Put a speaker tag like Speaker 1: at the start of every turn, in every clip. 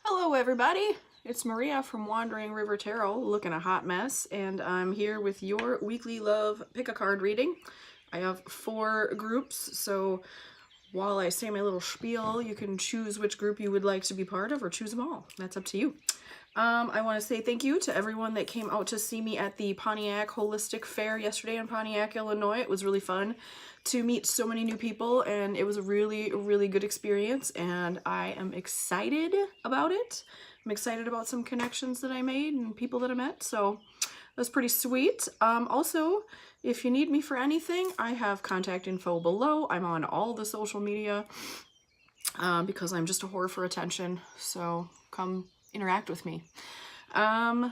Speaker 1: Hello everybody, it's Maria from Wandering River Tarot, looking a hot mess, and I'm here with your weekly love pick a card reading. I have 4 groups, so while I say my little spiel, you can choose which group you would like to be part of or choose them all. That's up to you. I want to say thank you to everyone that came out to see me at the Pontiac Holistic Fair yesterday in Pontiac, Illinois. It was really fun to meet so many new people, and it was a really good experience, and I am excited about it. I'm excited about some connections that I made and people that I met, so that's pretty sweet. Also, if you need me for anything, I have contact info below. I'm on all the social media because I'm just a whore for attention, so come interact with me.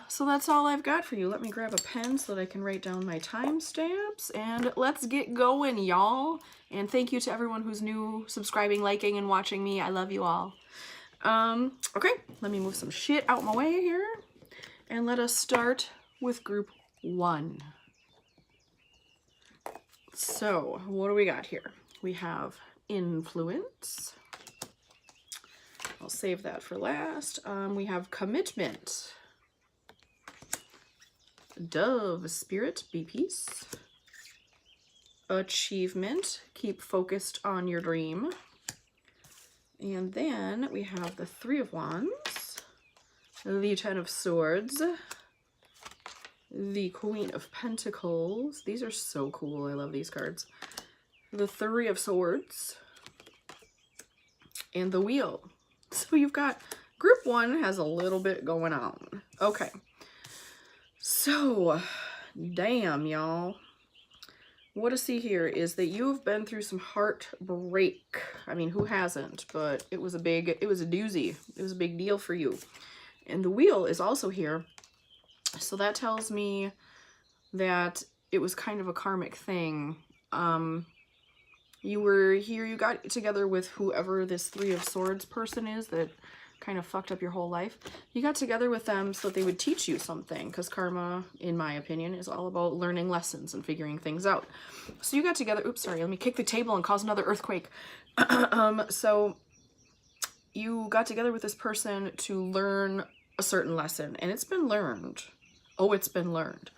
Speaker 1: So that's all I've got for you. Let me grab a pen so that I can write down my timestamps, and let's get going, y'all. And thank you to everyone who's new, subscribing, liking, and watching me. I love you all. Okay, let me move some shit out my way here, and let us start with group 1. So, what do we got here? We have influence. I'll save that for last. We have commitment. Dove, spirit, be peace. Achievement, keep focused on your dream. And then we have the 3 of Wands, the 10 of Swords, the Queen of Pentacles. These are so cool. I love these cards. The 3 of Swords, and the Wheel. So you've got group 1 has a little bit going on. Okay. So, damn, y'all. What I see here is that you've been through some heartbreak. I mean, who hasn't? But it was a doozy. It was a big deal for you. And the Wheel is also here. So that tells me that it was kind of a karmic thing. You were here, you got together with whoever this 3 of Swords person is that kind of fucked up your whole life. You got together with them so that they would teach you something, because karma, in my opinion, is all about learning lessons and figuring things out. So you got together, oops, sorry, let me kick the table and cause another earthquake. So you got together with this person to learn a certain lesson, and it's been learned. Oh, it's been learned.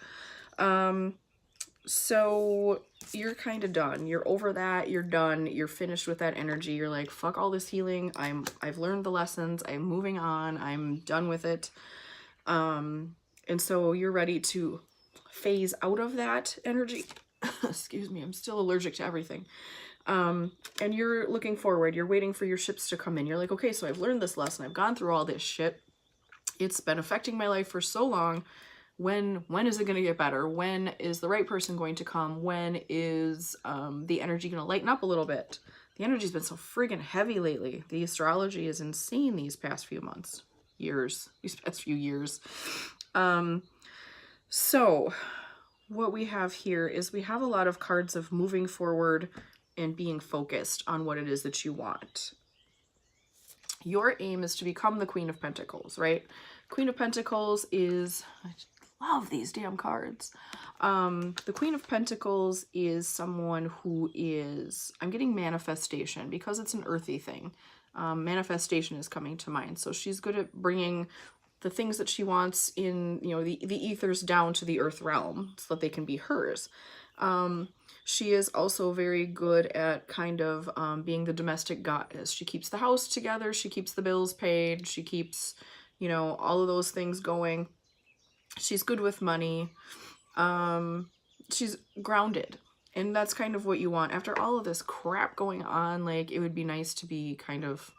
Speaker 1: So you're kind of done. You're over that. You're done. You're finished with that energy. You're like, fuck all this healing. I've learned the lessons. I'm moving on. I'm done with it. And so you're ready to phase out of that energy. Excuse me. I'm still allergic to everything. And you're looking forward. You're waiting for your ships to come in. You're like, okay, so I've learned this lesson. I've gone through all this shit. It's been affecting my life for so long. When is it going to get better? When is the right person going to come? When is the energy going to lighten up a little bit? The energy's been so friggin' heavy lately. The astrology is insane these past few months. These past few years. So what we have here is we have a lot of cards of moving forward and being focused on what it is that you want. Your aim is to become the Queen of Pentacles, right? Queen of Pentacles is... love these damn cards. The Queen of Pentacles is someone who is, I'm getting manifestation because it's an earthy thing. Manifestation is coming to mind. So she's good at bringing the things that she wants in, you know, the ethers down to the earth realm so that they can be hers. She is also very good at kind of being the domestic goddess. She keeps the house together. She keeps the bills paid. She keeps, you know, all of those things going. She's good with money. She's grounded. And that's kind of what you want. After all of this crap going on, like, it would be nice to be kind of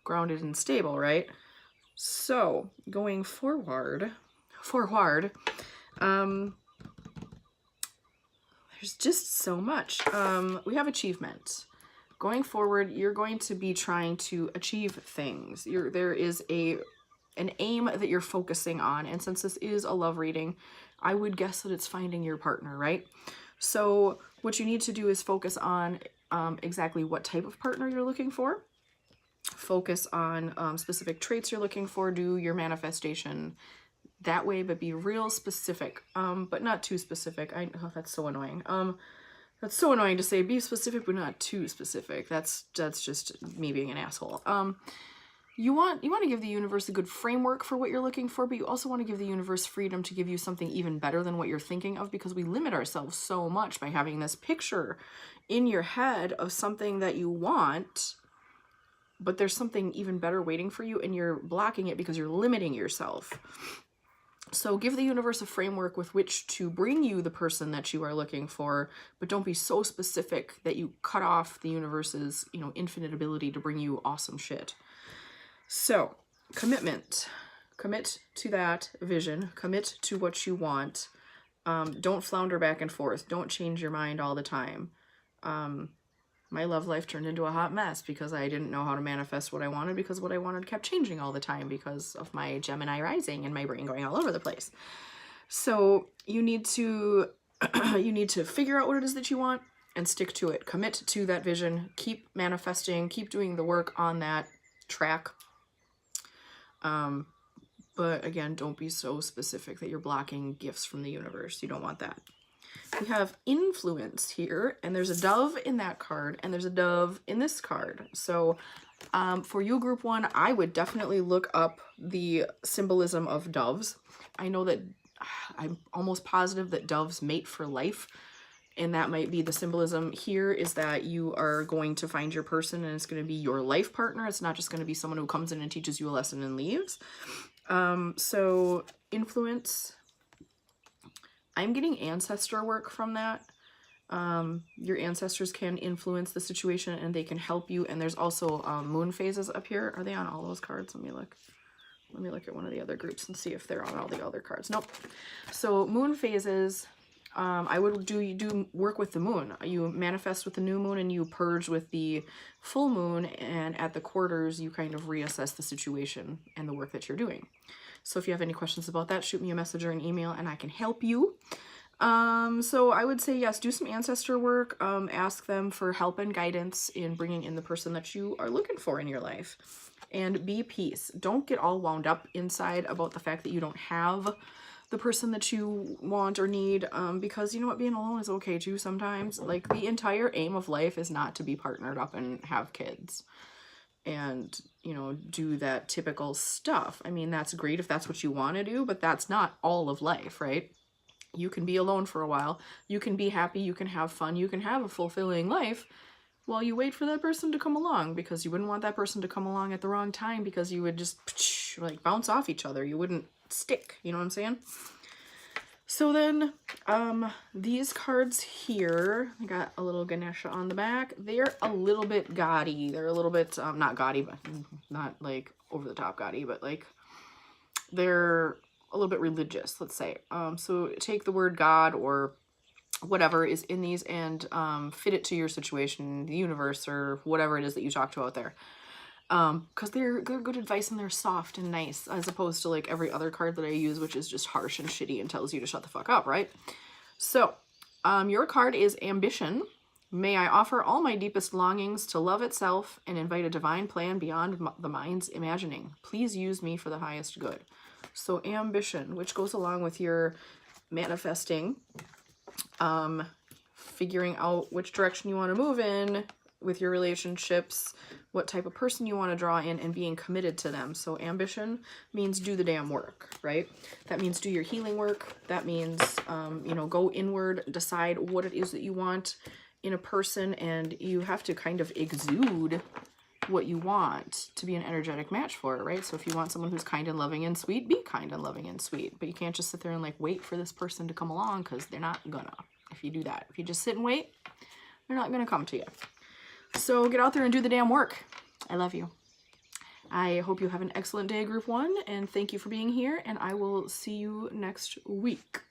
Speaker 1: grounded and stable, right? So, going forward, there's just so much. We have achievement. Going forward, you're going to be trying to achieve things. There is an aim that you're focusing on, and since this is a love reading, I would guess that it's finding your partner, right? So what you need to do is focus on exactly what type of partner you're looking for. Focus on specific traits you're looking for. Do your manifestation that way, but be real specific, but not too specific. Oh, that's so annoying. That's so annoying to say be specific but not too specific. That's just me being an asshole. you want to give the universe a good framework for what you're looking for, but you also want to give the universe freedom to give you something even better than what you're thinking of, because we limit ourselves so much by having this picture in your head of something that you want, but there's something even better waiting for you and you're blocking it because you're limiting yourself. So give the universe a framework with which to bring you the person that you are looking for, but don't be so specific that you cut off the universe's, you know, infinite ability to bring you awesome shit. So, commitment. Commit to that vision. Commit to what you want. Don't flounder back and forth. Don't change your mind all the time. My love life turned into a hot mess because I didn't know how to manifest what I wanted, because what I wanted kept changing all the time because of my Gemini rising and my brain going all over the place. So you need to figure out what it is that you want and stick to it. Commit to that vision. Keep manifesting. Keep doing the work on that track. But again, don't be so specific that you're blocking gifts from the universe. You don't want that. We have influence here, and there's a dove in that card, and there's a dove in this card. So for you, group one, I would definitely look up the symbolism of doves. I know that I'm almost positive that doves mate for life, and that might be the symbolism here, is that you are going to find your person and it's going to be your life partner. It's not just going to be someone who comes in and teaches you a lesson and leaves. So influence, I'm getting ancestor work from that. Your ancestors can influence the situation and they can help you. And there's also moon phases up here. Are they on all those cards? Let me look. Let me look at one of the other groups and see if they're on all the other cards. Nope. So moon phases, I would you do work with the moon. You manifest with the new moon and you purge with the full moon, and at the quarters you kind of reassess the situation and the work that you're doing. So if you have any questions about that, shoot me a message or an email and I can help you. So I would say, yes, do some ancestor work. Ask them for help and guidance in bringing in the person that you are looking for in your life. And be peace. Don't get all wound up inside about the fact that you don't have the person that you want or need, because you know what, being alone is okay too sometimes. Like, the entire aim of life is not to be partnered up and have kids and, you know, do that typical stuff. I mean, that's great if that's what you want to do, but that's not all of life, right? You can be alone for a while. You can be happy. You can have fun. You can have a fulfilling life while you wait for that person to come along, because you wouldn't want that person to come along at the wrong time, because you would just like bounce off each other. You wouldn't stick, you know what I'm saying? So then these cards here, I got a little Ganesha on the back. They're a little bit gaudy. They're a little bit not gaudy, but not like over the top gaudy, but like they're a little bit religious, let's say. So take the word God or whatever is in these and fit it to your situation, the universe, or whatever it is that you talk to out there. Because they're good advice and they're soft and nice, as opposed to like every other card that I use, which is just harsh and shitty and tells you to shut the fuck up, right? So, your card is ambition. May I offer all my deepest longings to love itself and invite a divine plan beyond the mind's imagining. Please use me for the highest good. So ambition, which goes along with your manifesting, figuring out which direction you want to move in with your relationships, what type of person you want to draw in, and being committed to them. So ambition means do the damn work, right? That means do your healing work. That means, you know, go inward, decide what it is that you want in a person, and you have to kind of exude what you want to be an energetic match for it, right? So if you want someone who's kind and loving and sweet, be kind and loving and sweet. But you can't just sit there and like wait for this person to come along, because they're not gonna. If you do that, if you just sit and wait, they're not gonna come to you. So get out there and do the damn work. I love you. I hope you have an excellent day, Group 1, and thank you for being here, and I will see you next week.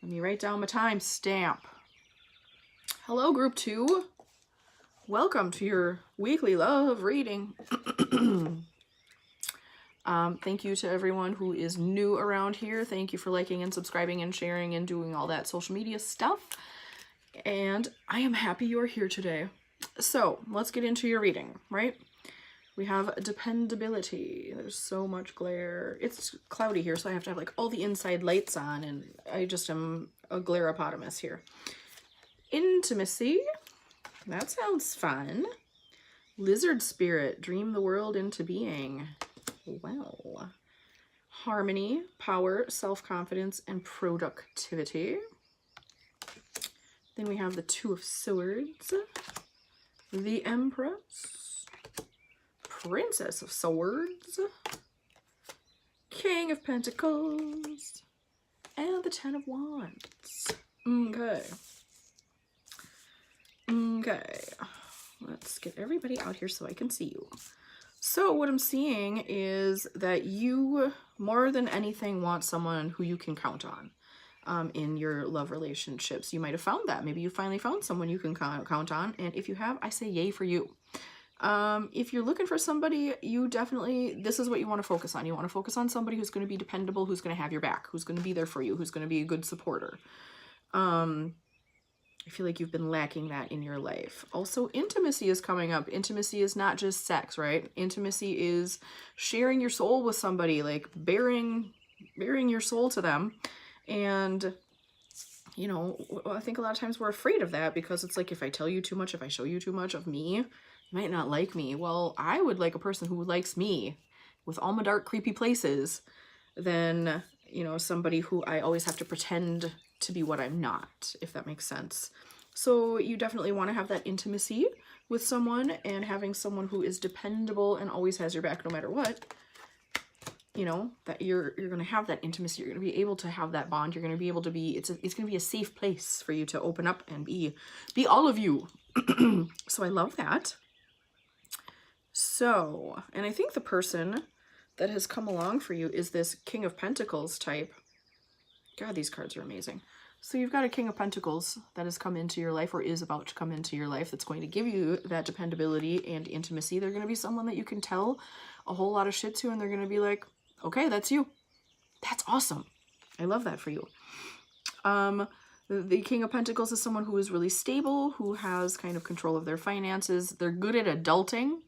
Speaker 1: Let me write down my time stamp. Hello, Group 2. Welcome to your weekly love reading. Thank you to everyone who is new around here. Thank you for liking and subscribing and sharing and doing all that social media stuff. And I am happy you're here today. So let's get into your reading, right? We have dependability. There's so much glare. It's cloudy here, so I have to have like all the inside lights on, and I just am a glareopotamus here. Intimacy. That sounds fun. Lizard spirit, dream the world into being. Well, harmony, power, self-confidence, and productivity. Then we have the Two of Swords, the Empress, Princess of Swords, King of Pentacles, and the Ten of Wands. Okay. Okay. Let's get everybody out here so I can see you. So what I'm seeing is that you, more than anything, want someone who you can count on in your love relationships. You might have found that. Maybe you finally found someone you can count on. And if you have, I say yay for you. If you're looking for somebody, you definitely, this is what you want to focus on. You want to focus on somebody who's going to be dependable, who's going to have your back, who's going to be there for you, who's going to be a good supporter. I feel like you've been lacking that in your life. Also, intimacy is coming up. Intimacy is not just sex, right? Intimacy is sharing your soul with somebody, like bearing your soul to them. And, you know, I think a lot of times we're afraid of that because it's like, if I tell you too much, if I show you too much of me, you might not like me. Well, I would like a person who likes me with all my dark, creepy places than, you know, somebody who I always have to pretend to be what I'm not, if that makes sense. So you definitely want to have that intimacy with someone, and having someone who is dependable and always has your back no matter what. You know, that you're going to have that intimacy. You're going to be able to have that bond. You're going to be able to be, it's going to be a safe place for you to open up and be all of you. So I love that. So, and I think the person that has come along for you is this King of Pentacles type. God, these cards are amazing. So you've got a King of Pentacles that has come into your life, or is about to come into your life, that's going to give you that dependability and intimacy. They're going to be someone that you can tell a whole lot of shit to, and they're going to be like, okay, that's you. That's awesome. I love that for you. The King of Pentacles is someone who is really stable, who has kind of control of their finances. They're good at adulting,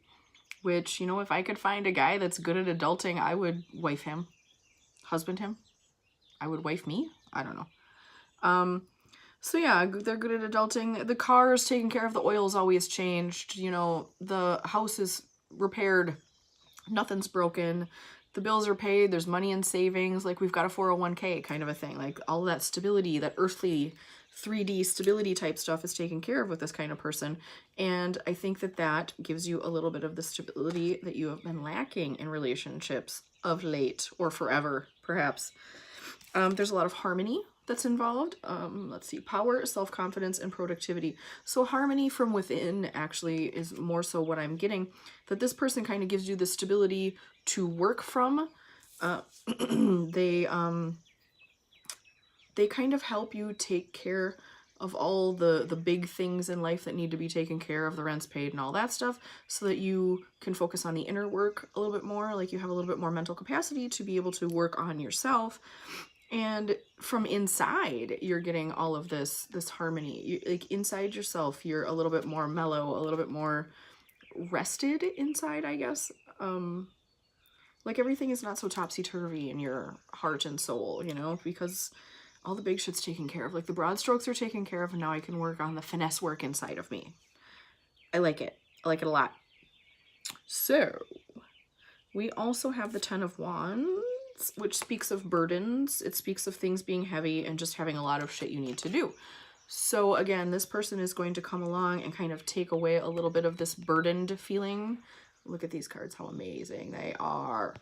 Speaker 1: which, you know, if I could find a guy that's good at adulting, I would wife him, husband him. I would wife me. I don't know. So yeah, they're good at adulting. The car is taken care of. The oil's always changed. You know, the house is repaired. Nothing's broken. The bills are paid. There's money in savings. Like, we've got a 401k kind of a thing. Like, all that stability, that earthly 3D stability type stuff is taken care of with this kind of person. And I think that that gives you a little bit of the stability that you have been lacking in relationships of late, or forever, perhaps. There's a lot of harmony that's involved. Let's see, power, self-confidence, and productivity. So harmony from within actually is more so what I'm getting, that this person kind of gives you the stability to work from. They kind of help you take care of all the big things in life that need to be taken care of, the rent's paid and all that stuff, so that you can focus on the inner work a little bit more. Like, you have a little bit more mental capacity to be able to work on yourself. And from inside, you're getting all of this harmony. Like, inside yourself, you're a little bit more mellow, a little bit more rested inside, I guess. Like, everything is not so topsy-turvy in your heart and soul, you know, because all the big shit's taken care of. Like, the broad strokes are taken care of, and now I can work on the finesse work inside of me. I like it. I like it a lot. So, we also have the Ten of Wands, which speaks of burdens. It speaks of things being heavy and just having a lot of shit you need to do. So again, this person is going to come along and kind of take away a little bit of this burdened feeling. Look at these cards, how amazing they are.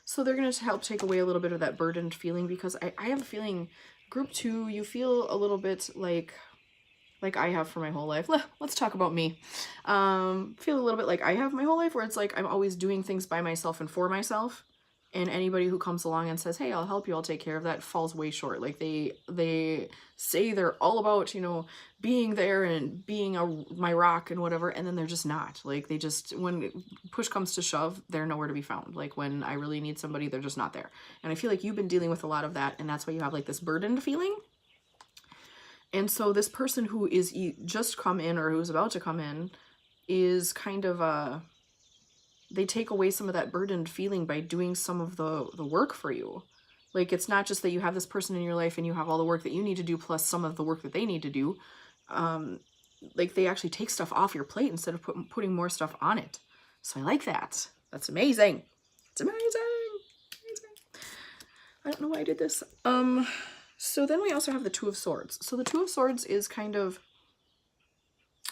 Speaker 1: So they're going to help take away a little bit of that burdened feeling, because I have a feeling, group 2, you feel a little bit like I have for my whole life. Let's talk about me. Feel a little bit like I have my whole life, where it's like I'm always doing things by myself and for myself. And anybody who comes along and says, hey, I'll help you, I'll take care of that, falls way short. Like, they say they're all about, you know, being there and being my rock and whatever, and then they're just not. Like, they just, when push comes to shove, they're nowhere to be found. Like, when I really need somebody, they're just not there. And I feel like you've been dealing with a lot of that, and that's why you have, like, this burdened feeling. And so this person who is just come in, or who's about to come in, is kind of they take away some of that burdened feeling by doing some of the work for you. Like, it's not just that you have this person in your life and you have all the work that you need to do plus some of the work that they need to do. like they actually take stuff off your plate instead of putting more stuff on it. So I like that. That's amazing. It's amazing. I don't know why I did this. So then we also have the Two of Swords. So the Two of Swords is kind of,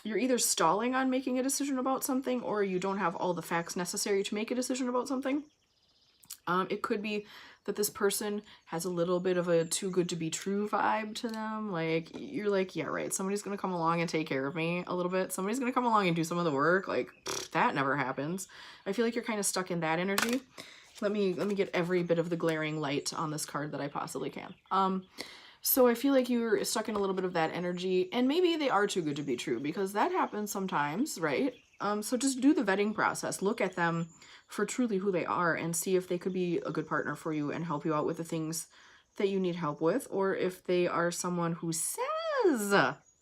Speaker 1: you're either stalling on making a decision about something, or you don't have all the facts necessary to make a decision about something. It could be that this person has a little bit of a too good to be true vibe to them. Like, you're like, yeah, right, somebody's gonna come along and take care of me a little bit. Somebody's gonna come along and do some of the work. Like, that never happens. I feel like you're kind of stuck in that energy. Let me get every bit of the glaring light on this card that I possibly can. So I feel like you're stuck in a little bit of that energy, and maybe they are too good to be true, because that happens sometimes, right? So just do the vetting process. Look at them for truly who they are and see if they could be a good partner for you and help you out with the things that you need help with, or if they are someone who says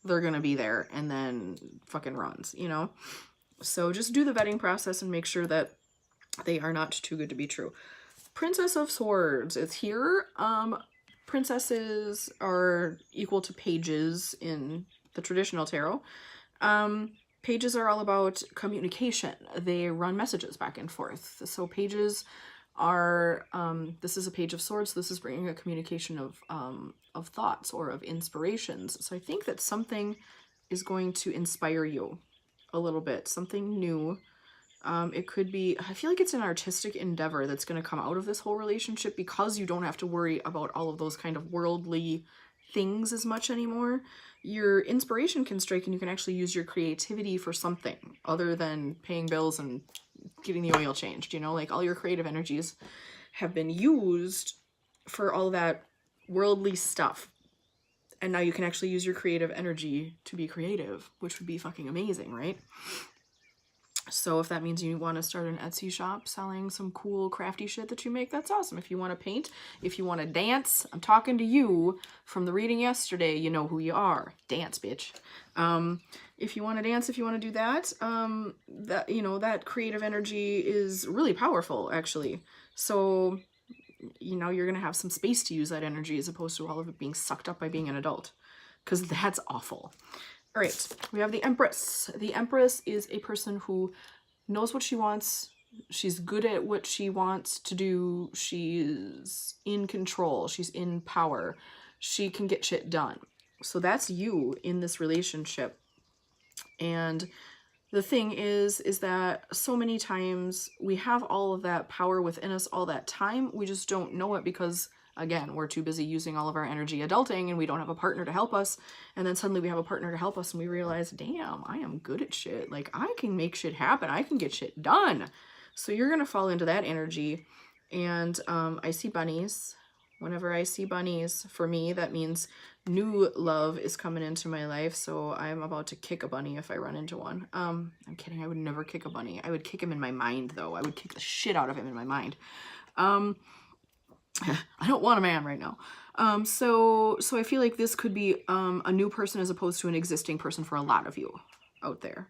Speaker 1: they're gonna be there and then fucking runs, you know? So just do the vetting process and make sure that they are not too good to be true. Princess of Swords is here. Princesses are equal to pages in the traditional tarot. Pages are all about communication. They run messages back and forth. So pages are, this is a Page of Swords. This is bringing a communication of thoughts or of inspirations. So I think that something is going to inspire you a little bit, something new. It could be, I feel like it's an artistic endeavor that's going to come out of this whole relationship, because you don't have to worry about all of those kind of worldly things as much anymore. Your inspiration can strike and you can actually use your creativity for something other than paying bills and getting the oil changed, you know, like all your creative energies have been used for all that worldly stuff. And now you can actually use your creative energy to be creative, which would be fucking amazing, right? So if that means you want to start an Etsy shop selling some cool crafty shit that you make, that's awesome. If you want to paint, if you want to dance, I'm talking to you from the reading yesterday. You know who you are. Dance, bitch. If you want to dance, if you want to do that, that, you know, that creative energy is really powerful, actually. So, you know, you're going to have some space to use that energy as opposed to all of it being sucked up by being an adult, because that's awful. All right, we have the Empress. The Empress is a person who knows what she wants. She's good at what she wants to do. She's in control. She's in power. She can get shit done. So that's you in this relationship. And the thing is that so many times we have all of that power within us all that time. We just don't know it because, again, we're too busy using all of our energy adulting and we don't have a partner to help us. And then suddenly we have a partner to help us and we realize, damn, I am good at shit. Like, I can make shit happen. I can get shit done. So you're going to fall into that energy. And I see bunnies. Whenever I see bunnies, for me, that means new love is coming into my life. So I'm about to kick a bunny if I run into one. I'm kidding. I would never kick a bunny. I would kick him in my mind, though. I would kick the shit out of him in my mind. I don't want a man right now. So I feel like this could be a new person as opposed to an existing person for a lot of you out there.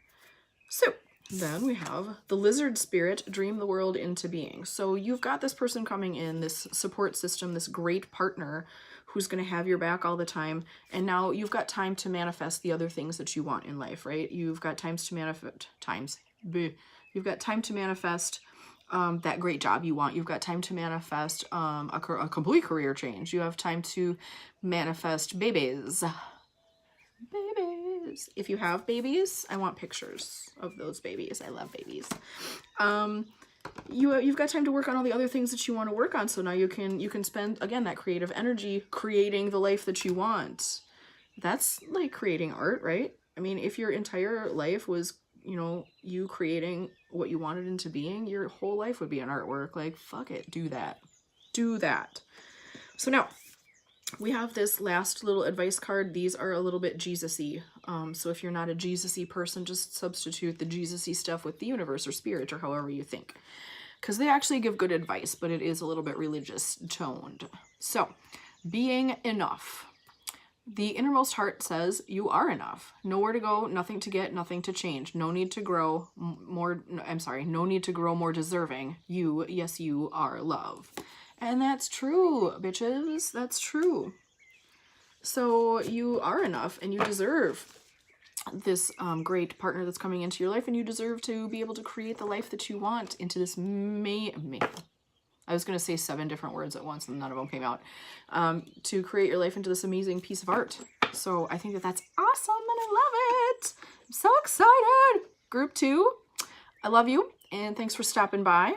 Speaker 1: So then we have the Lizard Spirit, dream the world into being. So you've got this person coming in, this support system, this great partner who's going to have your back all the time. And now you've got time to manifest the other things that you want in life, right? You've got You've got time to manifest that great job you want. You've got time to manifest a complete career change. You have time to manifest babies. Babies. If you have babies, I want pictures of those babies. I love babies. You've got time to work on all the other things that you want to work on. So now you can spend, again, that creative energy creating the life that you want. That's like creating art, right? I mean, if your entire life was, you know, you creating what you wanted into being, your whole life would be an artwork. Like, fuck it, do that. Do that. So now we have this last little advice card. These are a little bit Jesus-y. So if you're not a Jesus-y person, just substitute the Jesus-y stuff with the universe or spirit or however you think. Because they actually give good advice, but it is a little bit religious toned. So, being enough. The innermost heart says you are enough. Nowhere to go, nothing to get, nothing to change. No need to grow more, no need to grow more deserving. You, yes, you are love. And that's true, bitches. That's true. So you are enough and you deserve this great partner that's coming into your life, and you deserve to be able to create the life that you want into this I was going to say 7 different words at once and none of them came out. To create your life into this amazing piece of art. So I think that that's awesome and I love it. I'm so excited. Group 2, I love you and thanks for stopping by.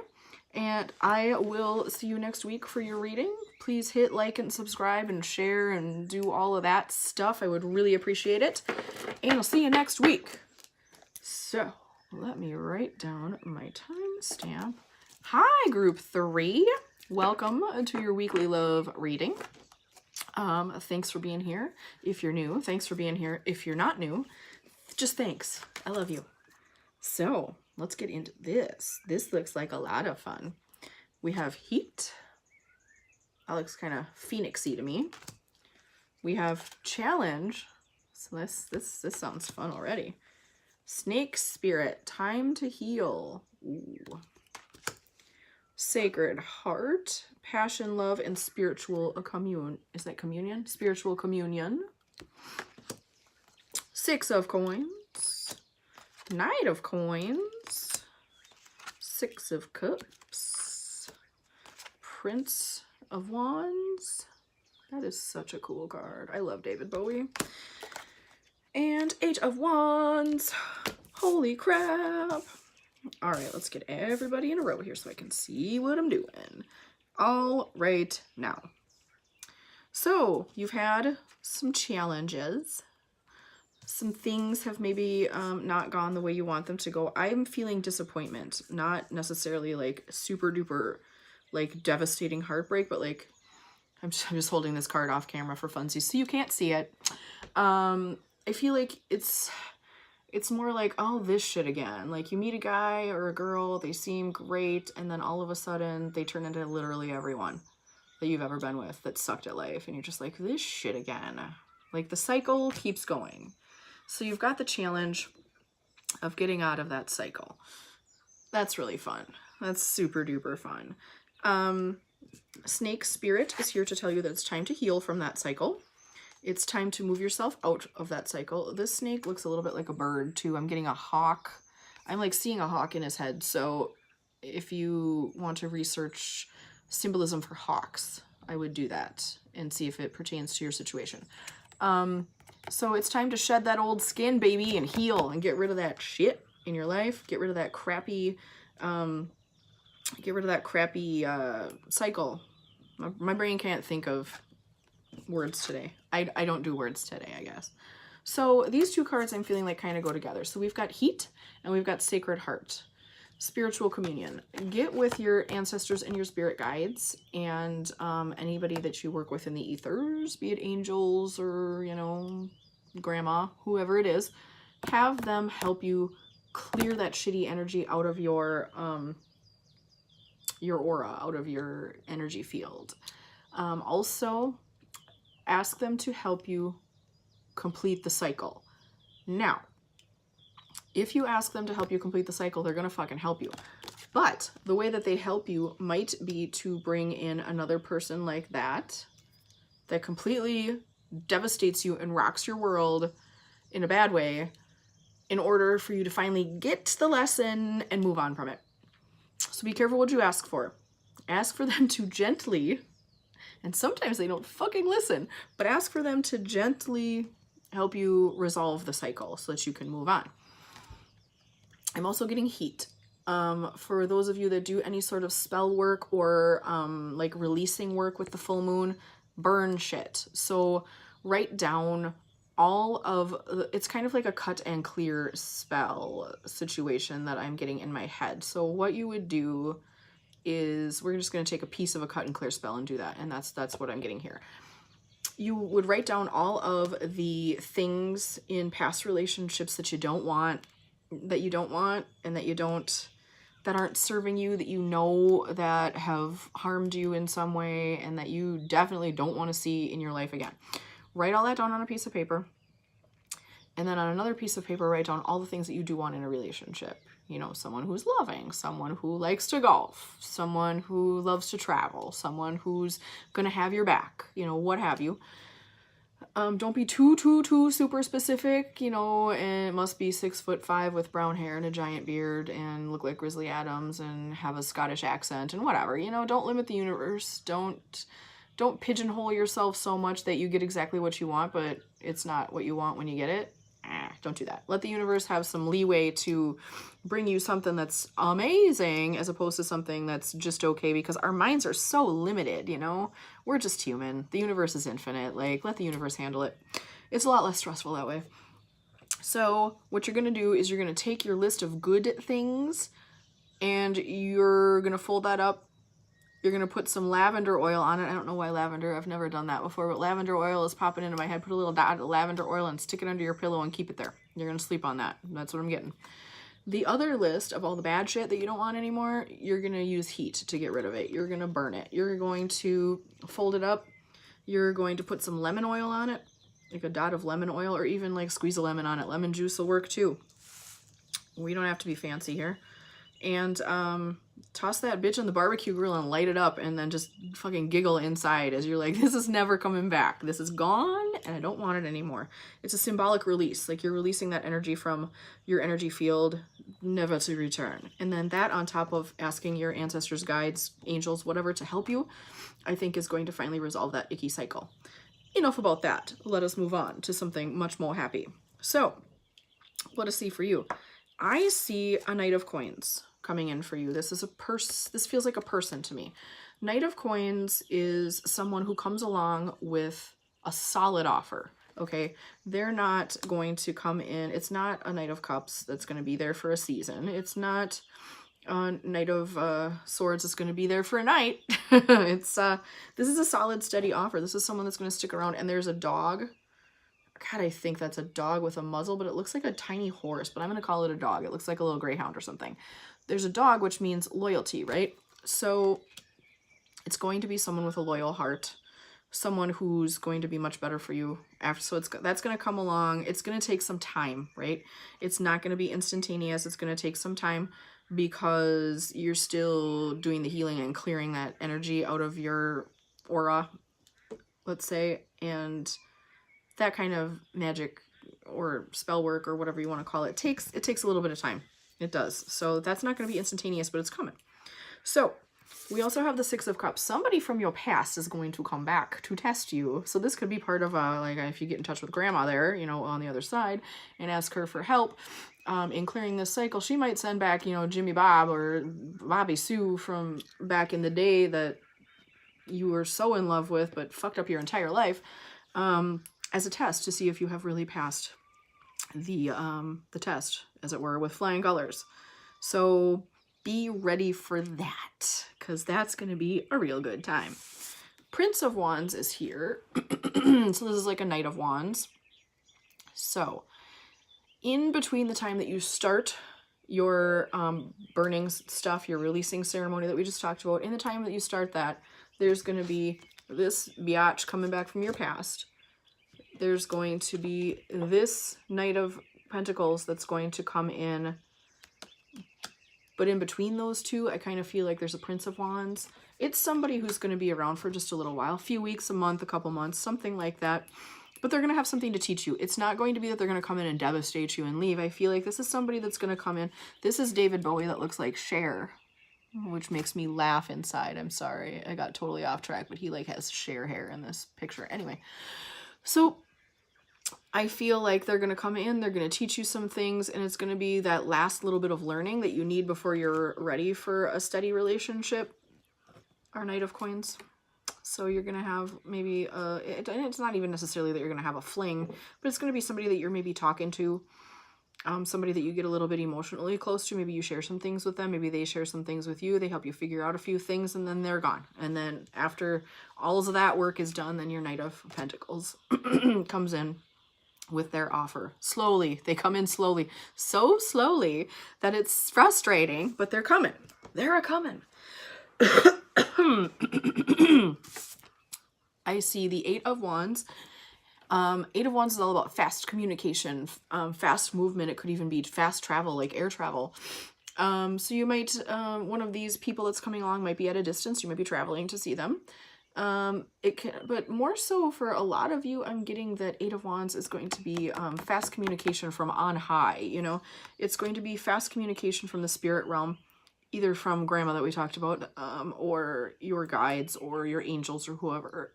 Speaker 1: And I will see you next week for your reading. Please hit like and subscribe and share and do all of that stuff. I would really appreciate it. And I'll see you next week. So let me write down my timestamp. Hi, Group 3. Welcome to your weekly love reading. Thanks for being here. If you're new, thanks for being here. If you're not new, just thanks. I love you. So let's get into this. This looks like a lot of fun. We have heat. That looks kind of phoenixy to me. We have challenge. So this sounds fun already. Snake spirit, time to heal. Ooh. Sacred heart, passion, love, and spiritual commune. Is that communion? Spiritual communion. 6 of coins. Knight of coins. 6 of cups. Prince of wands. That is such a cool card. I love David Bowie. And 8 of wands. Holy crap. All right, let's get everybody in a row here so I can see what I'm doing. All right now. So you've had some challenges. Some things have maybe not gone the way you want them to go. I'm feeling disappointment, not necessarily like super duper like devastating heartbreak, but like I'm just holding this card off camera for funsies so you can't see it. I feel like it's more like, oh, this shit again. Like you meet a guy or a girl, they seem great, and then all of a sudden they turn into literally everyone that you've ever been with that sucked at life, and you're just like, this shit again. Like the cycle keeps going. So you've got the challenge of getting out of that cycle. That's really fun. That's super duper fun. Snake spirit is here to tell you that it's time to heal from that cycle. It's time to move yourself out of that cycle. This snake looks a little bit like a bird too. I'm getting a hawk. I'm like seeing a hawk in his head. So if you want to research symbolism for hawks, I would do that and see if it pertains to your situation. So it's time to shed that old skin, baby, and heal and get rid of that shit in your life. Get rid of that crappy, cycle. My brain can't think of words today. I don't do words today, I guess. So these 2 cards I'm feeling like kind of go together. So we've got heat and we've got sacred heart. Spiritual communion. Get with your ancestors and your spirit guides and anybody that you work with in the ethers, be it angels or, you know, grandma, whoever it is. Have them help you clear that shitty energy out of your aura, out of your energy field. Also, ask them to help you complete the cycle. Now, if you ask them to help you complete the cycle, they're going to fucking help you. But the way that they help you might be to bring in another person like that completely devastates you and rocks your world in a bad way in order for you to finally get the lesson and move on from it. So be careful what you ask for. Ask for them to gently, and sometimes they don't fucking listen, but ask for them to gently help you resolve the cycle so that you can move on. I'm also getting heat. For those of you that do any sort of spell work or like releasing work with the full moon, burn shit. So write down all of, it's kind of like a cut and clear spell situation that I'm getting in my head. So what you would do is, we're just going to take a piece of a cut and clear spell and do that. And that's what I'm getting here. You would write down all of the things in past relationships that you don't want, and that aren't serving you, that you know that have harmed you in some way, and that you definitely don't want to see in your life again. Write all that down on a piece of paper. And then on another piece of paper, write down all the things that you do want in a relationship. You know, someone who's loving, someone who likes to golf, someone who loves to travel, someone who's going to have your back, you know, what have you. Don't be too super specific, you know, and it must be 6'5" with brown hair and a giant beard and look like Grizzly Adams and have a Scottish accent and whatever, you know. Don't limit the universe. Don't pigeonhole yourself so much that you get exactly what you want, but it's not what you want when you get it. Don't do that. Let the universe have some leeway to bring you something that's amazing as opposed to something that's just okay, because our minds are so limited, you know? We're just human. The universe is infinite. Like, let the universe handle it. It's a lot less stressful that way. So what you're going to do is you're going to take your list of good things and you're going to fold that up. You're going to put some lavender oil on it. I don't know why lavender. I've never done that before, but lavender oil is popping into my head. Put a little dot of lavender oil and stick it under your pillow and keep it there. You're going to sleep on that. That's what I'm getting. The other list of all the bad shit that you don't want anymore, you're going to use heat to get rid of it. You're going to burn it. You're going to fold it up. You're going to put some lemon oil on it, like a dot of lemon oil, or even like squeeze a lemon on it. Lemon juice will work too. We don't have to be fancy here. And toss that bitch in the barbecue grill and light it up, and then just fucking giggle inside as you're like, this is never coming back. This is gone and I don't want it anymore. It's a symbolic release. Like, you're releasing that energy from your energy field, never to return. And then that on top of asking your ancestors, guides, angels, whatever to help you, I think is going to finally resolve that icky cycle. Enough about that. Let us move on to something much more happy. So what I see for you. I see a Knight of Coins coming in for you. This is a this feels like a person to me. Knight of Coins is someone who comes along with a solid offer. Okay, they're not going to come in. It's not a Knight of Cups that's going to be there for a season. It's not a Knight of Swords that's going to be there for a night. It's this is a solid, steady offer. This is someone that's going to stick around. And there's a dog. God, I think that's a dog with a muzzle, but it looks like a tiny horse, but I'm going to call it a dog. It looks like a little greyhound or something. There's a dog, which means loyalty, right? So it's going to be someone with a loyal heart, someone who's going to be much better for you after. So that's going to come along. It's going to take some time, right? It's not going to be instantaneous. It's going to take some time because you're still doing the healing and clearing that energy out of your aura, let's say, and that kind of magic or spell work or whatever you want to call it takes a little bit of time. It does. So that's not going to be instantaneous, but it's coming. So we also have the Six of Cups. Somebody from your past is going to come back to test you. So this could be part of like if you get in touch with grandma there, you know, on the other side and ask her for help in clearing this cycle. She might send back, you know, Jimmy Bob or Bobby Sue from back in the day that you were so in love with but fucked up your entire life. As a test to see if you have really passed the test, as it were, with flying colors. So be ready for that, because that's going to be a real good time. Prince of Wands is here. So this is like a Knight of Wands. So in between the time that you start your burning stuff, your releasing ceremony that we just talked about, in the time that you start that, there's going to be this biatch coming back from your past. There's going to be this Knight of Pentacles that's going to come in. But in between those two, I kind of feel like there's a Prince of Wands. It's somebody who's going to be around for just a little while, a few weeks, a month, a couple months, something like that. But they're going to have something to teach you. It's not going to be that they're going to come in and devastate you and leave. I feel like this is somebody that's going to come in. This is David Bowie that looks like Cher, which makes me laugh inside. I'm sorry. I got totally off track, but he like has Cher hair in this picture. Anyway, so I feel like they're going to come in, they're going to teach you some things, and it's going to be that last little bit of learning that you need before you're ready for a steady relationship. Our Knight of Coins. So you're going to have maybe, it's not even necessarily that you're going to have a fling, but it's going to be somebody that you're maybe talking to, somebody that you get a little bit emotionally close to. Maybe you share some things with them, maybe they share some things with you, they help you figure out a few things, and then they're gone. And then after all of that work is done, then your Knight of Pentacles comes in with their offer. Slowly. They come in slowly. So slowly that it's frustrating, but they're coming. They're a-coming. I see the Eight of Wands. Eight of Wands is all about fast communication, fast movement. It could even be fast travel, like air travel. So you might, one of these people that's coming along might be at a distance. You might be traveling to see them. It can, but more so for a lot of you, I'm getting that Eight of Wands is going to be fast communication from on high. You know, it's going to be fast communication from the spirit realm, either from grandma that we talked about, or your guides or your angels or whoever,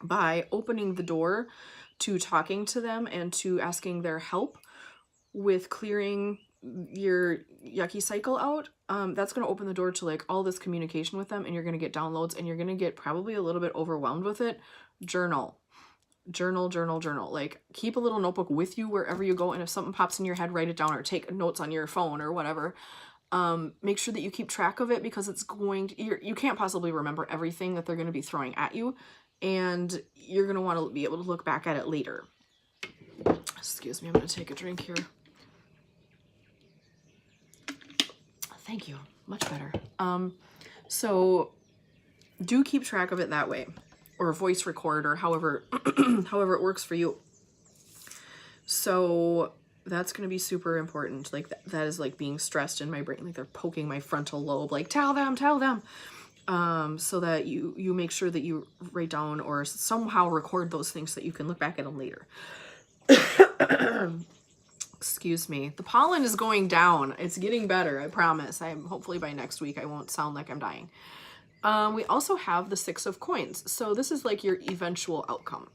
Speaker 1: by opening the door to talking to them and to asking their help with clearing your yucky cycle out. That's going to open the door to like all this communication with them, and you're going to get downloads, and you're going to get probably a little bit overwhelmed with it. Journal. Like, keep a little notebook with you wherever you go, and if something pops in your head, write it down, or take notes on your phone or whatever. Make sure that you keep track of it, because it's going to, you can't possibly remember everything that they're going to be throwing at you, and you're going to want to be able to look back at it later. Excuse me, I'm going to take a drink here. Thank you. Much better. So do keep track of it that way, or voice record, or however, however it works for you. So that's going to be super important. Like that is like being stressed in my brain. Like they're poking my frontal lobe, like tell them. So that you make sure that you write down or somehow record those things so that you can look back at them later. Excuse me. The pollen is going down. It's getting better, I promise. Hopefully by next week I won't sound like I'm dying. We also have the Six of Coins. So this is like your eventual outcome.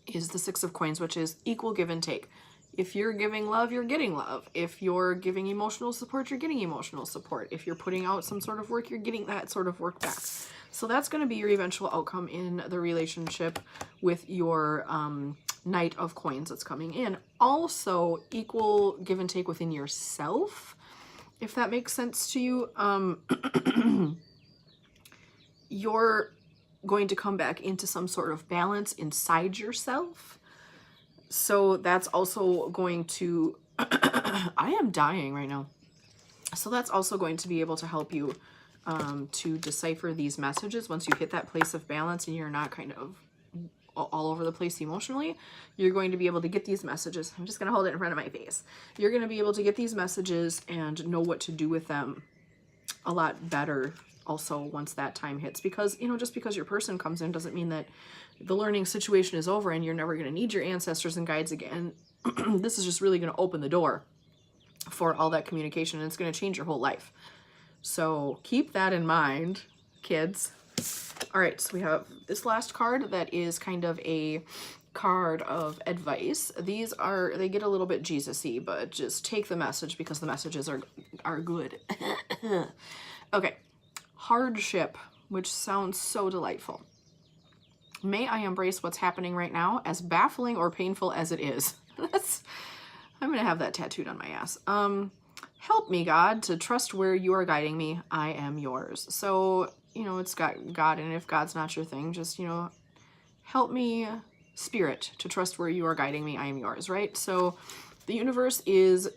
Speaker 1: Is the Six of Coins, which is equal give and take. If you're giving love, you're getting love. If you're giving emotional support, you're getting emotional support. If you're putting out some sort of work, you're getting that sort of work back. So that's going to be your eventual outcome in the relationship with your Knight of Coins that's coming in. Also, equal give and take within yourself, if that makes sense to you. You're going to come back into some sort of balance inside yourself. So that's also going to, I am dying right now. So that's also going to be able to help you to decipher these messages. Once you hit that place of balance and you're not kind of all over the place emotionally, you're going to be able to get these messages. I'm just going to hold it in front of my face. You're going to be able to get these messages and know what to do with them a lot better also once that time hits. Because, you know, just because your person comes in doesn't mean that the learning situation is over and you're never going to need your ancestors and guides again. This is just really going to open the door for all that communication, and it's going to change your whole life. So keep that in mind, kids. All right, so we have this last card that is kind of a card of advice. These are, they get a little bit Jesus-y, but just take the message because the messages are good. Okay, hardship, which sounds so delightful. May I embrace what's happening right now, as baffling or painful as it is. I'm going to have that tattooed on my ass. Help me, God, to trust where you are guiding me. I am yours. So, you know, it's got God, and if God's not your thing, just, you know, help me, Spirit, to trust where you are guiding me. I am yours, right? So the universe is,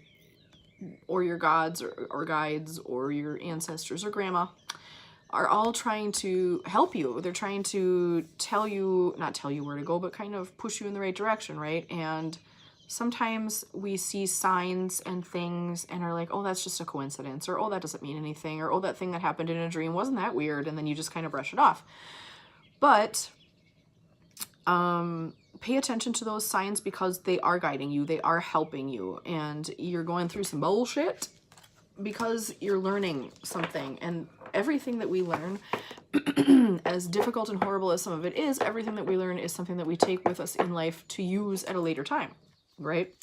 Speaker 1: or your gods or guides or your ancestors or grandma, are all trying to help you. They're trying to tell you, not tell you where to go, but kind of push you in the right direction, right? And sometimes we see signs and things and are like, oh, that's just a coincidence, or oh, that doesn't mean anything, or oh, that thing that happened in a dream, wasn't that weird? And then you just kind of brush it off. But pay attention to those signs, because they are guiding you, they are helping you, and you're going through some bullshit because you're learning something. And everything that we learn, as difficult and horrible as some of it is, everything that we learn is something that we take with us in life to use at a later time, right?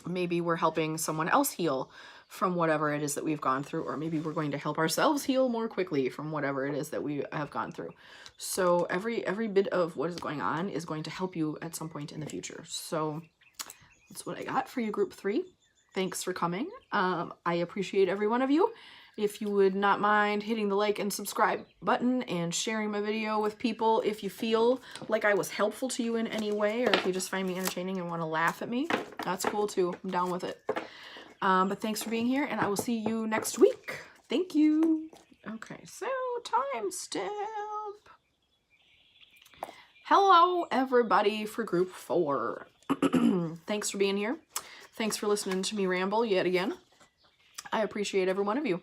Speaker 1: Maybe we're helping someone else heal from whatever it is that we've gone through, or maybe we're going to help ourselves heal more quickly from whatever it is that we have gone through. So every bit of what is going on is going to help you at some point in the future. So that's what I got for you, group 3. Thanks for coming. I appreciate every one of you. If you would not mind hitting the like and subscribe button and sharing my video with people if you feel like I was helpful to you in any way, or if you just find me entertaining and want to laugh at me, that's cool too. I'm down with it. But thanks for being here, and I will see you next week. Thank you. Okay, so timestamp. Hello, everybody, for group 4. Thanks for being here. Thanks for listening to me ramble yet again. I appreciate every one of you.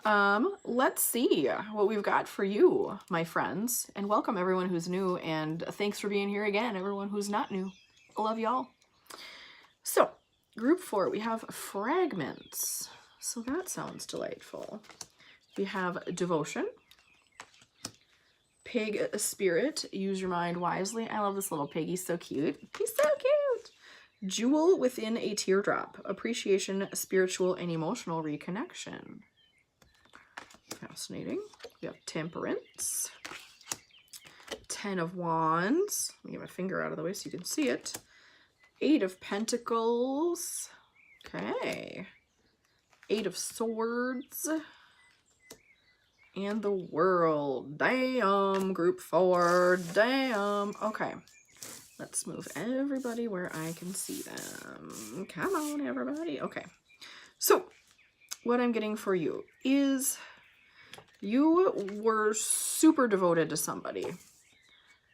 Speaker 1: Let's see what we've got for you, my friends, and welcome everyone who's new, and thanks for being here again, everyone who's not new. I love y'all. So, group 4, we have fragments. So that sounds delightful. We have devotion, pig spirit, use your mind wisely. I love this little pig, he's so cute. He's so cute. Jewel within a teardrop, appreciation, spiritual and emotional reconnection. Fascinating. We have temperance, 10 of wands. Let me get my finger out of the way so you can see it. 8 of pentacles. Okay. 8 of swords. And the world. Damn, group 4. Damn. Okay. Let's move everybody where I can see them. Come on, everybody. Okay. So, what I'm getting for you is you were super devoted to somebody.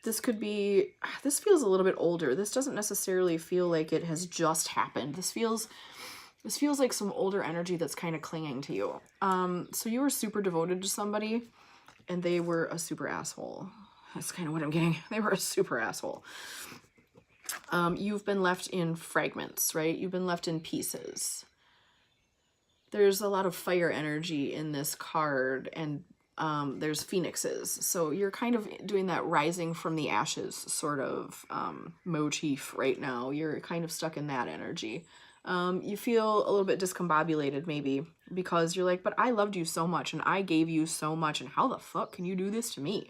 Speaker 1: This could be, this feels a little bit older. This doesn't necessarily feel like it has just happened. This feels like some older energy that's kind of clinging to you. So you were super devoted to somebody and they were a super asshole. That's kind of what I'm getting. They were a super asshole. You've been left in fragments, right? You've been left in pieces. There's a lot of fire energy in this card, and there's phoenixes. So you're kind of doing that rising from the ashes sort of motif right now. You're kind of stuck in that energy. You feel a little bit discombobulated maybe because you're like, but I loved you so much and I gave you so much and how the fuck can you do this to me?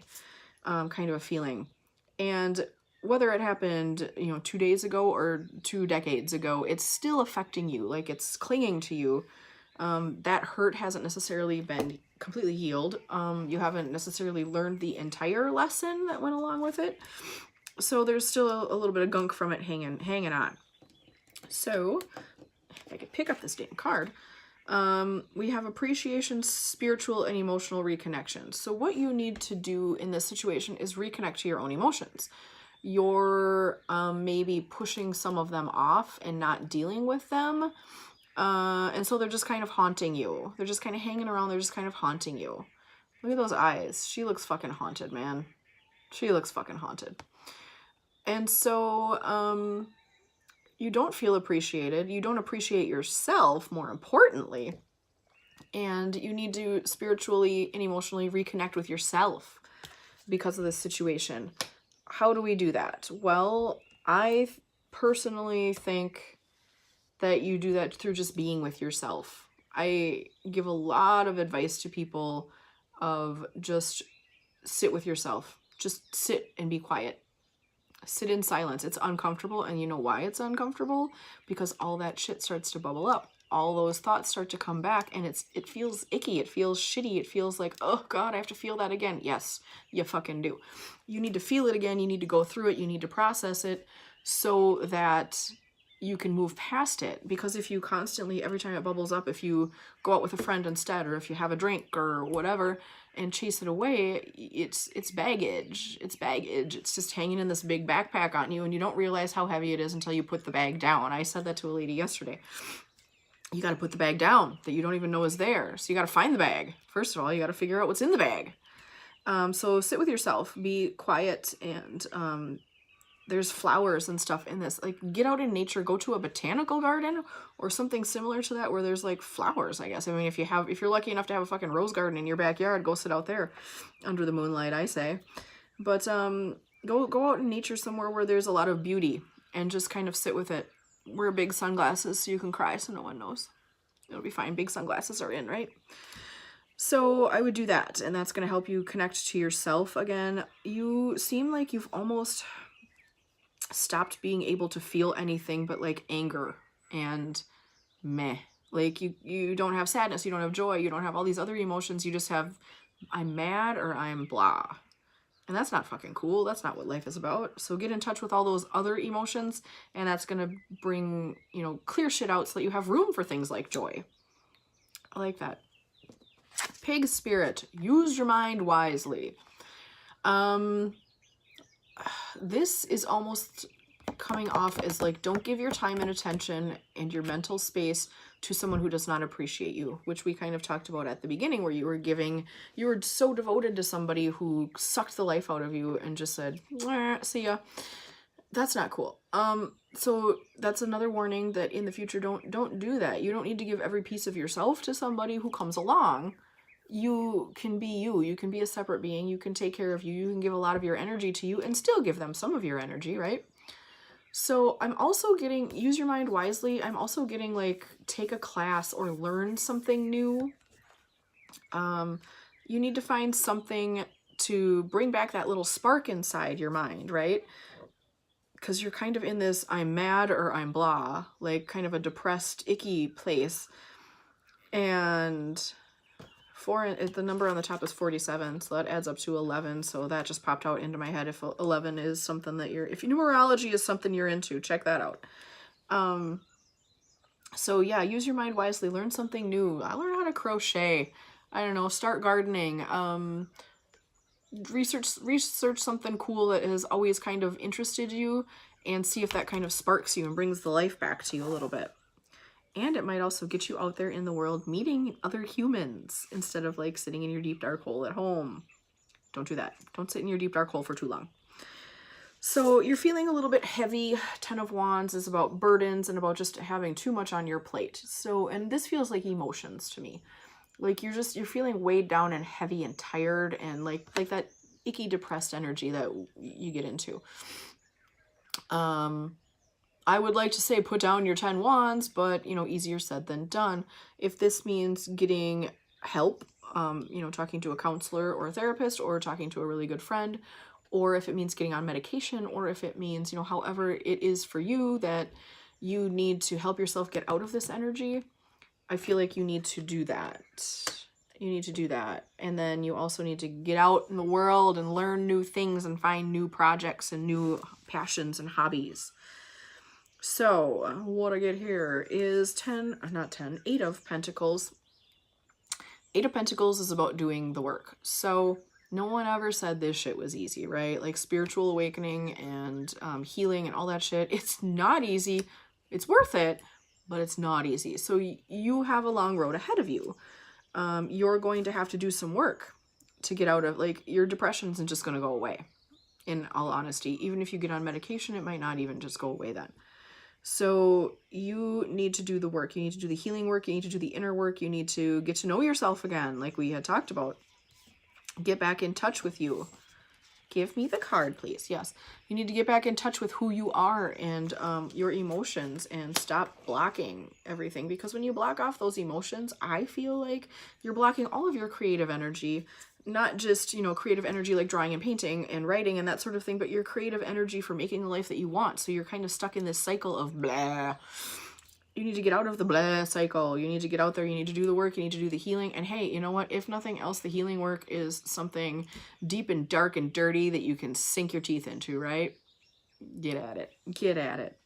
Speaker 1: Kind of a feeling. And whether it happened, 2 days ago or 2 decades ago, it's still affecting you. Like it's clinging to you. That hurt hasn't necessarily been completely healed. You haven't necessarily learned the entire lesson that went along with it. So there's still a little bit of gunk from it hanging on. So if I could pick up this damn card, we have appreciation, spiritual and emotional reconnection. So what you need to do in this situation is reconnect to your own emotions. You're maybe pushing some of them off and not dealing with them. And so they're just kind of haunting you. They're just kind of hanging around. They're just kind of haunting you. Look at those eyes. She looks fucking haunted, man. She looks fucking haunted. And so, you don't feel appreciated. You don't appreciate yourself, more importantly. And you need to spiritually and emotionally reconnect with yourself because of this situation. How do we do that? Well, I personally think that you do that through just being with yourself. I give a lot of advice to people of just sit with yourself. Just sit and be quiet. Sit in silence. It's uncomfortable, and you know why it's uncomfortable? Because all that shit starts to bubble up. All those thoughts start to come back, and it feels icky. It feels shitty. It feels like, oh God, I have to feel that again. Yes, you fucking do. You need to feel it again. You need to go through it. You need to process it so that you can move past it. Because if you constantly, every time it bubbles up, if you go out with a friend instead, or if you have a drink or whatever and chase it away, it's baggage. It's baggage. It's just hanging in this big backpack on you, and you don't realize how heavy it is until you put the bag down. I said that to a lady yesterday. You got to put the bag down that you don't even know is there. So you got to find the bag. First of all, you got to figure out what's in the bag. So sit with yourself, be quiet, and there's flowers and stuff in this. Like, get out in nature, go to a botanical garden or something similar to that where there's like flowers, I guess. I mean, if you're lucky enough to have a fucking rose garden in your backyard, go sit out there under the moonlight, I say. But go out in nature somewhere where there's a lot of beauty and just kind of sit with it. Wear big sunglasses so you can cry so no one knows. It'll be fine. Big sunglasses are in, right? So I would do that, and that's going to help you connect to yourself again. You seem like you've almost stopped being able to feel anything but like anger and meh. Like you don't have sadness, you don't have joy, you don't have all these other emotions. You just have, I'm mad or I'm blah. And that's not fucking cool. That's not what life is about. So get in touch with all those other emotions, and that's gonna bring, clear shit out so that you have room for things like joy. I like that. Pig spirit, use your mind wisely. This is almost coming off as like, don't give your time and attention and your mental space to someone who does not appreciate you, which we kind of talked about at the beginning, where you were so devoted to somebody who sucked the life out of you and just said, see ya. That's not cool. So that's another warning that in the future, don't do that. You don't need to give every piece of yourself to somebody who comes along. You can be you. You can be a separate being. You can take care of you. You can give a lot of your energy to you and still give them some of your energy, right? So I'm also getting, use your mind wisely. I'm also getting like, take a class or learn something new. You need to find something to bring back that little spark inside your mind, right? Because you're kind of in this I'm mad or I'm blah, like kind of a depressed, icky place. And the number on the top is 47, so that adds up to 11. So that just popped out into my head. If 11 is something that if numerology is something you're into, check that out. So yeah, use your mind wisely. Learn something new. I learned how to crochet. I don't know, start gardening. Research something cool that has always kind of interested you and see if that kind of sparks you and brings the life back to you a little bit. And it might also get you out there in the world meeting other humans instead of like sitting in your deep dark hole at home. Don't do that. Don't sit in your deep dark hole for too long. So you're feeling a little bit heavy. 10 of Wands is about burdens and about just having too much on your plate. So, and this feels like emotions to me. Like you're feeling weighed down and heavy and tired and like that icky depressed energy that you get into. I would like to say put down your 10 wands, but you know, easier said than done. If this means getting help, you know, talking to a counselor or a therapist or talking to a really good friend, or if it means getting on medication, or if it means, you know, however it is for you that you need to help yourself get out of this energy, I feel like you need to do that. You need to do that. And then you also need to get out in the world and learn new things and find new projects and new passions and hobbies. So what I get here is 8 of Pentacles. 8 of Pentacles is about doing the work. So no one ever said this shit was easy, right? Like spiritual awakening and healing and all that shit. It's not easy. It's worth it, but it's not easy. So you have a long road ahead of you. You're going to have to do some work to get out of, like, your depression isn't just going to go away, in all honesty. Even if you get on medication, it might not even just go away then. So you need to do the work. You need to do the healing work. You need to do the inner work. You need to get to know yourself again, like we had talked about. Get back in touch with you. Give me the card, please. Yes. You need to get back in touch with who you are and your emotions, and stop blocking everything. Because when you block off those emotions, I feel like you're blocking all of your creative energy. Not just, you know, creative energy like drawing and painting and writing and that sort of thing, but your creative energy for making the life that you want. So you're kind of stuck in this cycle of blah. You need to get out of the blah cycle. You need to get out there. You need to do the work. You need to do the healing. And hey, you know what? If nothing else, the healing work is something deep and dark and dirty that you can sink your teeth into, right? Get at it. Get at it.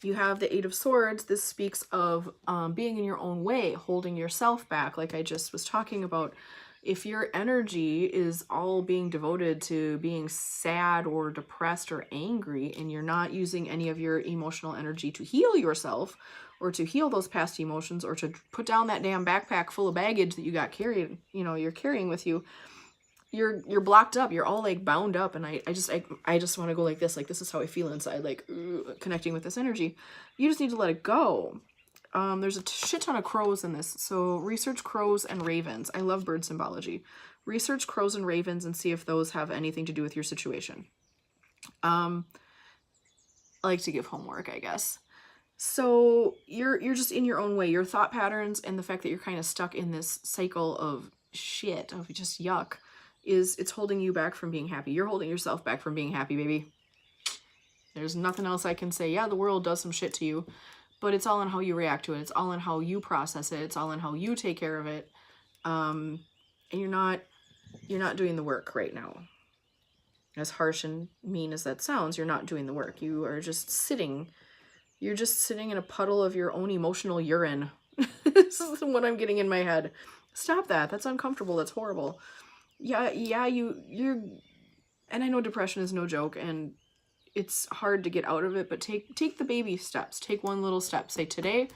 Speaker 1: You have the 8 of Swords. This speaks of being in your own way, holding yourself back, like I just was talking about. If your energy is all being devoted to being sad or depressed or angry, and you're not using any of your emotional energy to heal yourself or to heal those past emotions or to put down that damn backpack full of baggage that you got carried, you know, you're carrying with you, you're blocked up. You're all like bound up. And I just want to go like this is how I feel inside, like connecting with this energy. You just need to let it go. There's a shit ton of crows in this, so research crows and ravens. I love bird symbology. Research crows and ravens and see if those have anything to do with your situation. I like to give homework, I guess. So you're just in your own way. Your thought patterns and the fact that you're kind of stuck in this cycle of shit, of just yuck, it's holding you back from being happy. You're holding yourself back from being happy, baby. There's nothing else I can say. Yeah, the world does some shit to you, but it's all in how you react to it. It's all in how you process it. It's all in how you take care of it. And you're not doing the work right now. As harsh and mean as that sounds, you're not doing the work. You are just sitting. You're just sitting in a puddle of your own emotional urine. This is what I'm getting in my head. Stop that. That's uncomfortable. That's horrible. Yeah, you're, and I know depression is no joke, and it's hard to get out of it, but take the baby steps. Take one little step. Say, today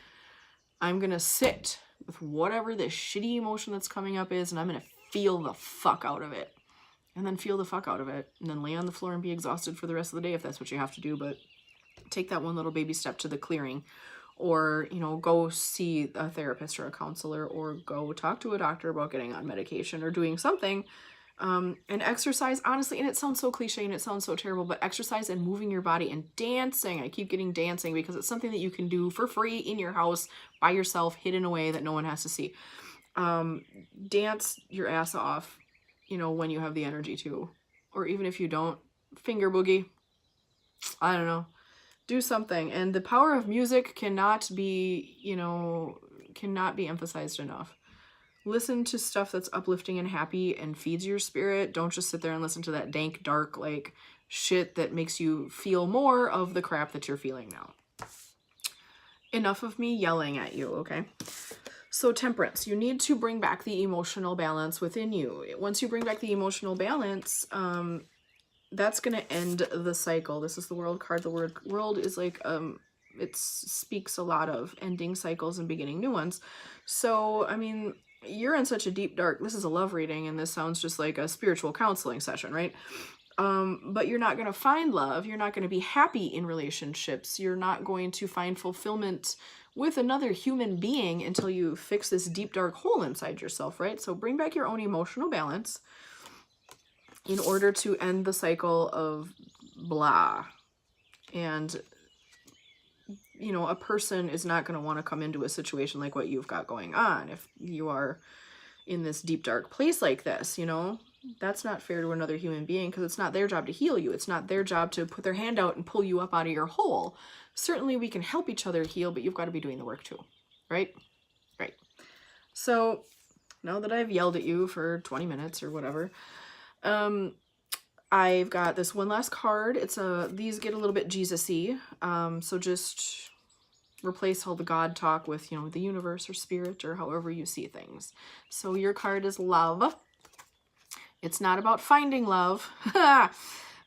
Speaker 1: I'm gonna sit with whatever this shitty emotion that's coming up is, and I'm gonna feel the fuck out of it. And then feel the fuck out of it. And then lay on the floor and be exhausted for the rest of the day if that's what you have to do. But take that one little baby step to the clearing. Or, you know, go see a therapist or a counselor, or go talk to a doctor about getting on medication or doing something. And exercise, honestly, and it sounds so cliche and it sounds so terrible, but exercise and moving your body and dancing. I keep getting dancing because it's something that you can do for free in your house by yourself, hidden away that no one has to see. Dance your ass off, you know, when you have the energy to, or even if you don't, finger boogie. I don't know. Do something. And the power of music cannot be, you know, cannot be emphasized enough. Listen to stuff that's uplifting and happy and feeds your spirit. Don't just sit there and listen to that dank, dark, like, shit that makes you feel more of the crap that you're feeling now. Enough of me yelling at you, okay? So temperance, you need to bring back the emotional balance within you. Once you bring back the emotional balance, that's going to end the cycle. This is the World card. The word world is like, it speaks a lot of ending cycles and beginning new ones. So, I mean, you're in such a deep dark, this is a love reading, and this sounds just like a spiritual counseling session, right? But you're not going to find love. You're not going to be happy in relationships. You're not going to find fulfillment with another human being until you fix this deep dark hole inside yourself, right? So bring back your own emotional balance in order to end the cycle of blah. And, you know, a person is not going to want to come into a situation like what you've got going on if you are in this deep dark place like this, you know. That's not fair to another human being, because it's not their job to heal you. It's not their job to put their hand out and pull you up out of your hole. Certainly we can help each other heal, but you've got to be doing the work too, right? Right. So now that I've yelled at you for 20 minutes or whatever, I've got this one last card. It's these get a little bit Jesus-y. So just replace all the God talk with, you know, the universe or spirit or however you see things. So your card is love. It's not about finding love.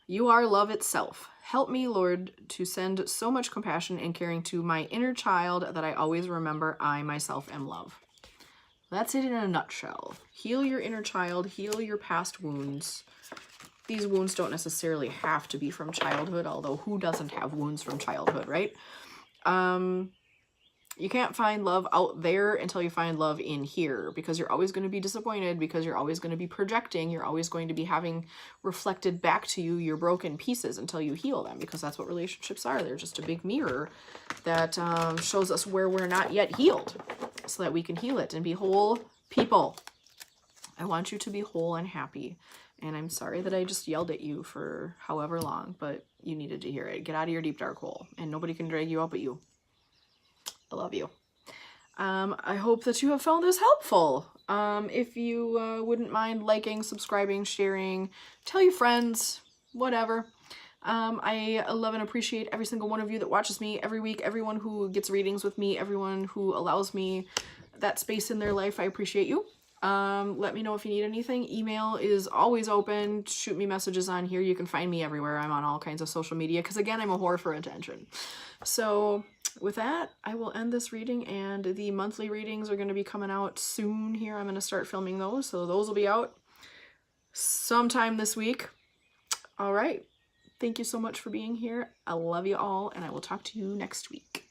Speaker 1: You are love itself. Help me, Lord, to send so much compassion and caring to my inner child that I always remember I myself am love. That's it in a nutshell. Heal your inner child. Heal your past wounds. These wounds don't necessarily have to be from childhood, although who doesn't have wounds from childhood, right? You can't find love out there until you find love in here, because you're always going to be disappointed, because you're always going to be projecting, you're always going to be having reflected back to you your broken pieces until you heal them, because that's what relationships are. They're just a big mirror that shows us where we're not yet healed so that we can heal it and be whole people. I want you to be whole and happy. And I'm sorry that I just yelled at you for however long, but you needed to hear it. Get out of your deep dark hole, and nobody can drag you out but you. I love you. I hope that you have found this helpful. If you wouldn't mind liking, subscribing, sharing, tell your friends, whatever. I love and appreciate every single one of you that watches me every week, everyone who gets readings with me, everyone who allows me that space in their life. I appreciate you. Let me know if you need anything. Email is always open. Shoot me messages on here. You can find me everywhere. I'm on all kinds of social media because, again, I'm a whore for attention. So with that, I will end this reading, and the monthly readings are going to be coming out soon here. I'm going to start filming those, so those will be out sometime this week. All right. Thank you so much for being here. I love you all, and I will talk to you next week.